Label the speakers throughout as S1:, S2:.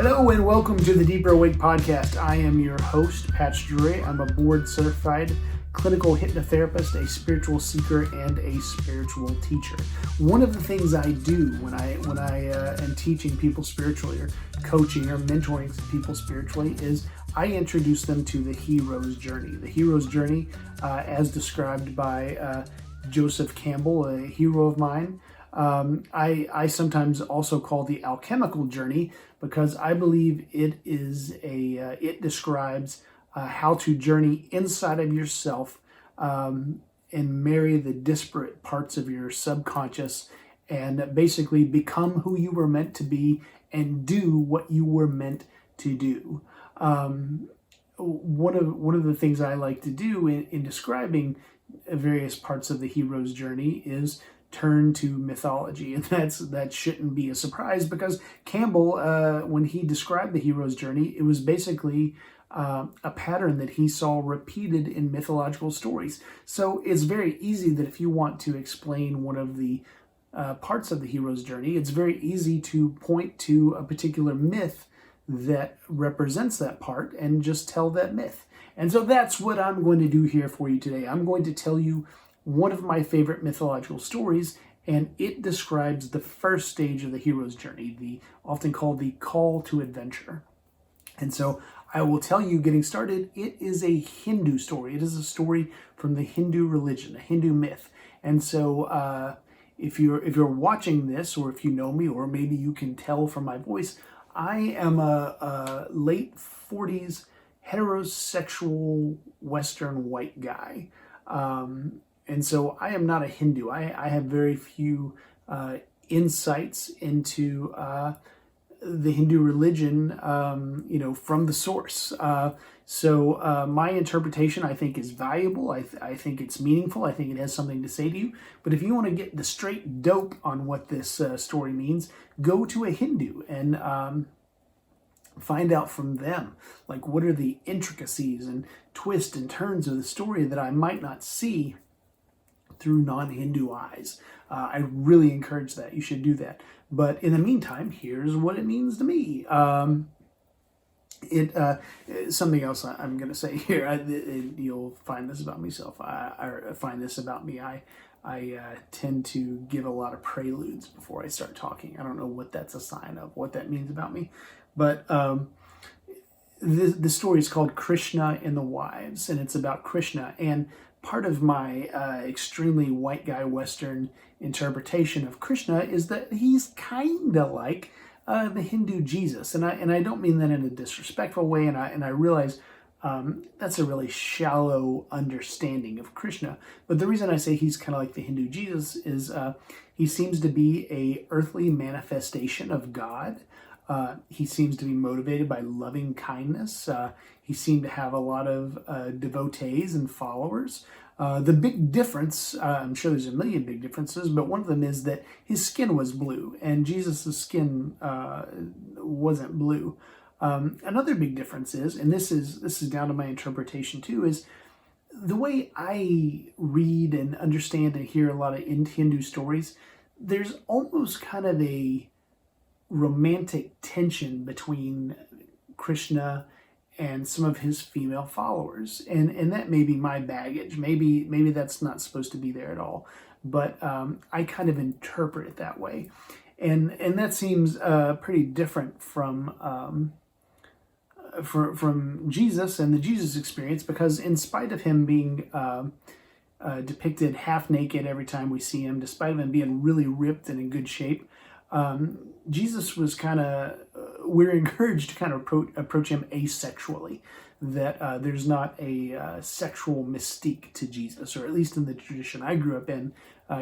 S1: Hello and welcome to the Deeper Awake podcast. I am your host, Drury. I'm a board-certified clinical hypnotherapist, a spiritual seeker, and a spiritual teacher. One of the things I do when I am teaching people spiritually, or coaching or mentoring people spiritually, is I introduce them to the hero's journey. The hero's journey, as described by Joseph Campbell, a hero of mine. I sometimes also call the alchemical journey because I believe it describes how to journey inside of yourself and marry the disparate parts of your subconscious and basically become who you were meant to be and do what you were meant to do. One of the things I like to do in describing various parts of the hero's journey is turn to mythology, and that shouldn't be a surprise because Campbell, when he described the hero's journey, it was basically a pattern that he saw repeated in mythological stories. So it's very easy that if you want to explain one of the parts of the hero's journey, it's very easy to point to a particular myth that represents that part and just tell that myth. And so that's what I'm going to do here for you today. I'm going to tell you one of my favorite mythological stories, and it describes the first stage of the hero's journey, often called the call to adventure. And so I will tell you, getting started, it is a Hindu story. It is a story from the Hindu religion, a Hindu myth. And so if you're watching this, or if you know me, or maybe you can tell from my voice, I am a late 40s heterosexual Western white guy. And so I am not a Hindu. I have very few insights into the Hindu religion, from the source. So my interpretation, I think, is valuable. I think it's meaningful. I think it has something to say to you. But if you want to get the straight dope on what this story means, go to a Hindu and find out from them, like, what are the intricacies and twists and turns of the story that I might not see through non-Hindu eyes. I really encourage that. You should do that. But in the meantime, here's what it means to me. Something else I'm going to say here. You'll find this about myself. I find this about me. I tend to give a lot of preludes before I start talking. I don't know what that's a sign of, what that means about me. But the story is called Krishna and The Wives, and it's about Krishna. And part of my extremely white guy Western interpretation of Krishna is that he's kind of like the Hindu Jesus, and I don't mean that in a disrespectful way, and I realize that's a really shallow understanding of Krishna. But the reason I say he's kind of like the Hindu Jesus is he seems to be a earthly manifestation of God. He seems to be motivated by loving kindness. He seemed to have a lot of devotees and followers. The big difference, I'm sure there's a million big differences, but one of them is that his skin was blue, and Jesus' skin wasn't blue. Another big difference is, and this is down to my interpretation too, is the way I read and understand and hear a lot of Hindu stories, there's almost kind of a romantic tension between Krishna and some of his female followers, and that may be my baggage. Maybe that's not supposed to be there at all, but I kind of interpret it that way, and that seems pretty different from Jesus and the Jesus experience, because in spite of him being depicted half naked every time we see him, despite him being really ripped and in good shape, Jesus was we're encouraged to kind of approach him asexually, that there's not a sexual mystique to Jesus, or at least in the tradition I grew up in,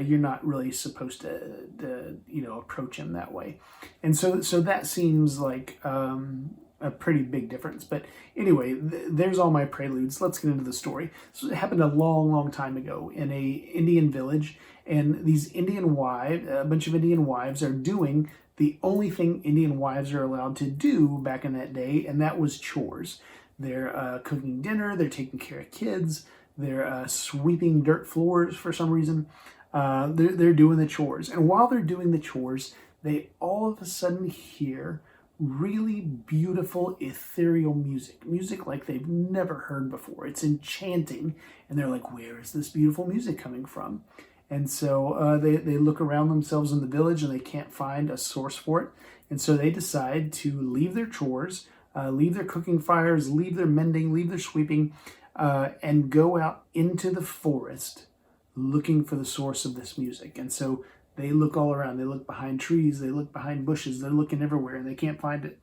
S1: you're not really supposed to approach him that way. And so that seems like a pretty big difference. But anyway, there's all my preludes. Let's get into the story. So it happened a long, long time ago in a Indian village, and these a bunch of Indian wives are doing the only thing Indian wives are allowed to do back in that day, and that was chores. They're cooking dinner, they're taking care of kids, they're sweeping dirt floors for some reason. They're doing the chores. And while they're doing the chores, they all of a sudden hear really beautiful, ethereal music like they've never heard before. It's enchanting, and they're like, where is this beautiful music coming from? And so they look around themselves in the village and they can't find a source for it. And so they decide to leave their chores, leave their cooking fires, leave their mending, leave their sweeping, and go out into the forest looking for the source of this music. And so they look all around. They look behind trees. They look behind bushes. They're looking everywhere and they can't find it.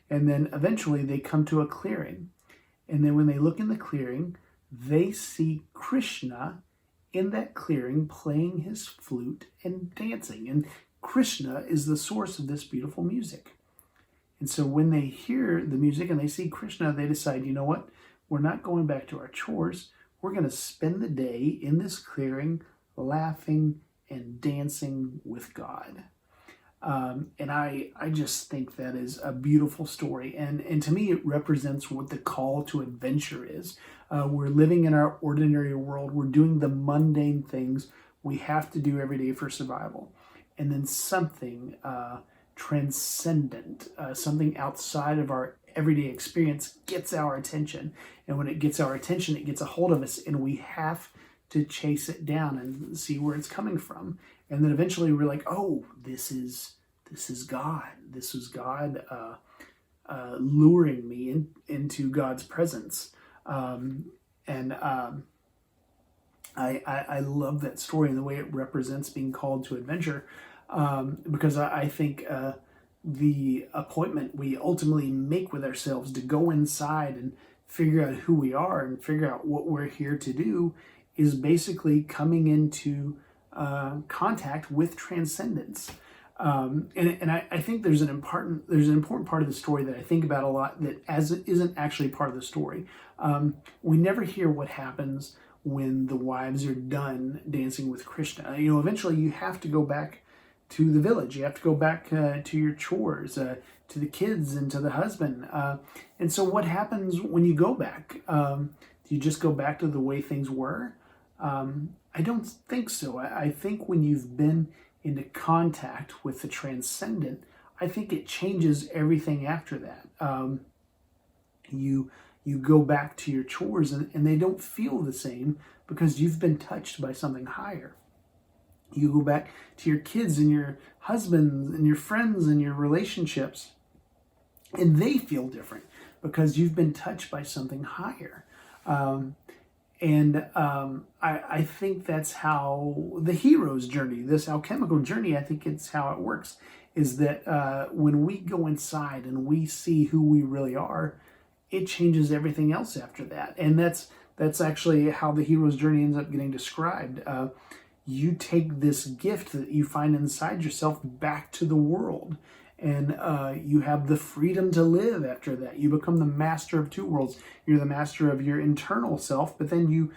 S1: And then eventually they come to a clearing. And then when they look in the clearing, they see Krishna in that clearing playing his flute and dancing. And Krishna is the source of this beautiful music. And so when they hear the music and they see Krishna, they decide, you know what? We're not going back to our chores. We're going to spend the day in this clearing laughing and dancing with God. And I just think that is a beautiful story. And to me, it represents what the call to adventure is. We're living in our ordinary world. We're doing the mundane things we have to do every day for survival. And then something transcendent, something outside of our everyday experience gets our attention. And when it gets our attention, it gets a hold of us, and we have to chase it down and see where it's coming from. And then eventually we're like, oh, this is God. This is God luring me into God's presence. I love that story and the way it represents being called to adventure, because I think the appointment we ultimately make with ourselves to go inside and figure out who we are and figure out what we're here to do is basically coming into contact with transcendence. And I think there's an important part of the story that I think about a lot that isn't actually part of the story. We never hear what happens when the wives are done dancing with Krishna. Eventually you have to go back to the village. You have to go back to your chores, to the kids and to the husband. And so what happens when you go back? Do you just go back to the way things were? I don't think so. I think when you've been into contact with the transcendent, I think it changes everything after that. You go back to your chores and they don't feel the same because you've been touched by something higher. You go back to your kids and your husbands and your friends and your relationships, and they feel different because you've been touched by something higher. I think that's how the hero's journey, this alchemical journey, I think it's how it works, is that when we go inside and we see who we really are, it changes everything else after that. And that's actually how the hero's journey ends up getting described. You take this gift that you find inside yourself back to the world, and you have the freedom to live after that. You become the master of two worlds. You're the master of your internal self, but then you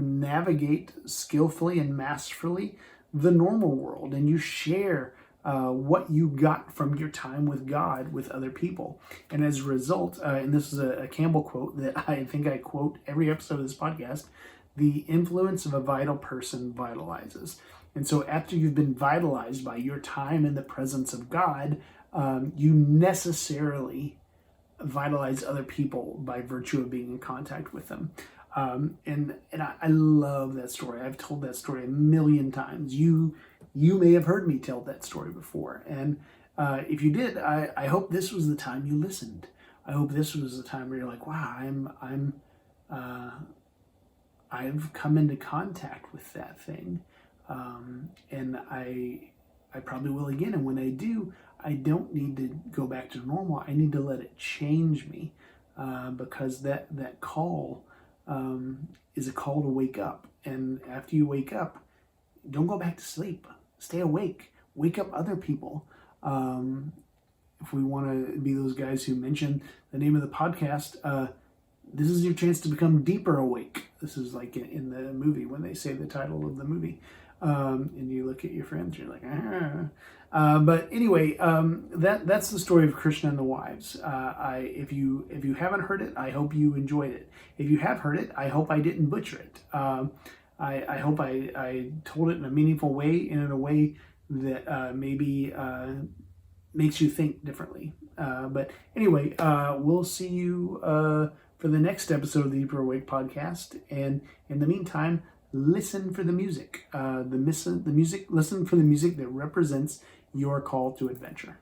S1: navigate skillfully and masterfully the normal world, and you share what you got from your time with God with other people. And as a result, and this is a Campbell quote that I think I quote every episode of this podcast, the influence of a vital person vitalizes. And so after you've been vitalized by your time in the presence of God, you necessarily vitalize other people by virtue of being in contact with them. And I love that story. I've told that story a million times. You may have heard me tell that story before. And if you did, I hope this was the time you listened. I hope this was the time where you're like, wow, I've come into contact with that thing. And I probably will again. And when I do, I don't need to go back to normal. I need to let it change me, because that call is a call to wake up. And after you wake up, don't go back to sleep. Stay awake. Wake up other people. If we want to be those guys who mention the name of the podcast, this is your chance to become deeper awake. This is like in the movie when they say the title of the movie. And you look at your friends, you're like, ah. But anyway, that's the story of Krishna and the Wives. If you haven't heard it, I hope you enjoyed it. If you have heard it, I hope I didn't butcher it. I hope I told it in a meaningful way and in a way that maybe makes you think differently. But anyway, we'll see you for the next episode of the Deeper Awake podcast. And in the meantime, listen for the music. Listen for the music that represents your call to adventure.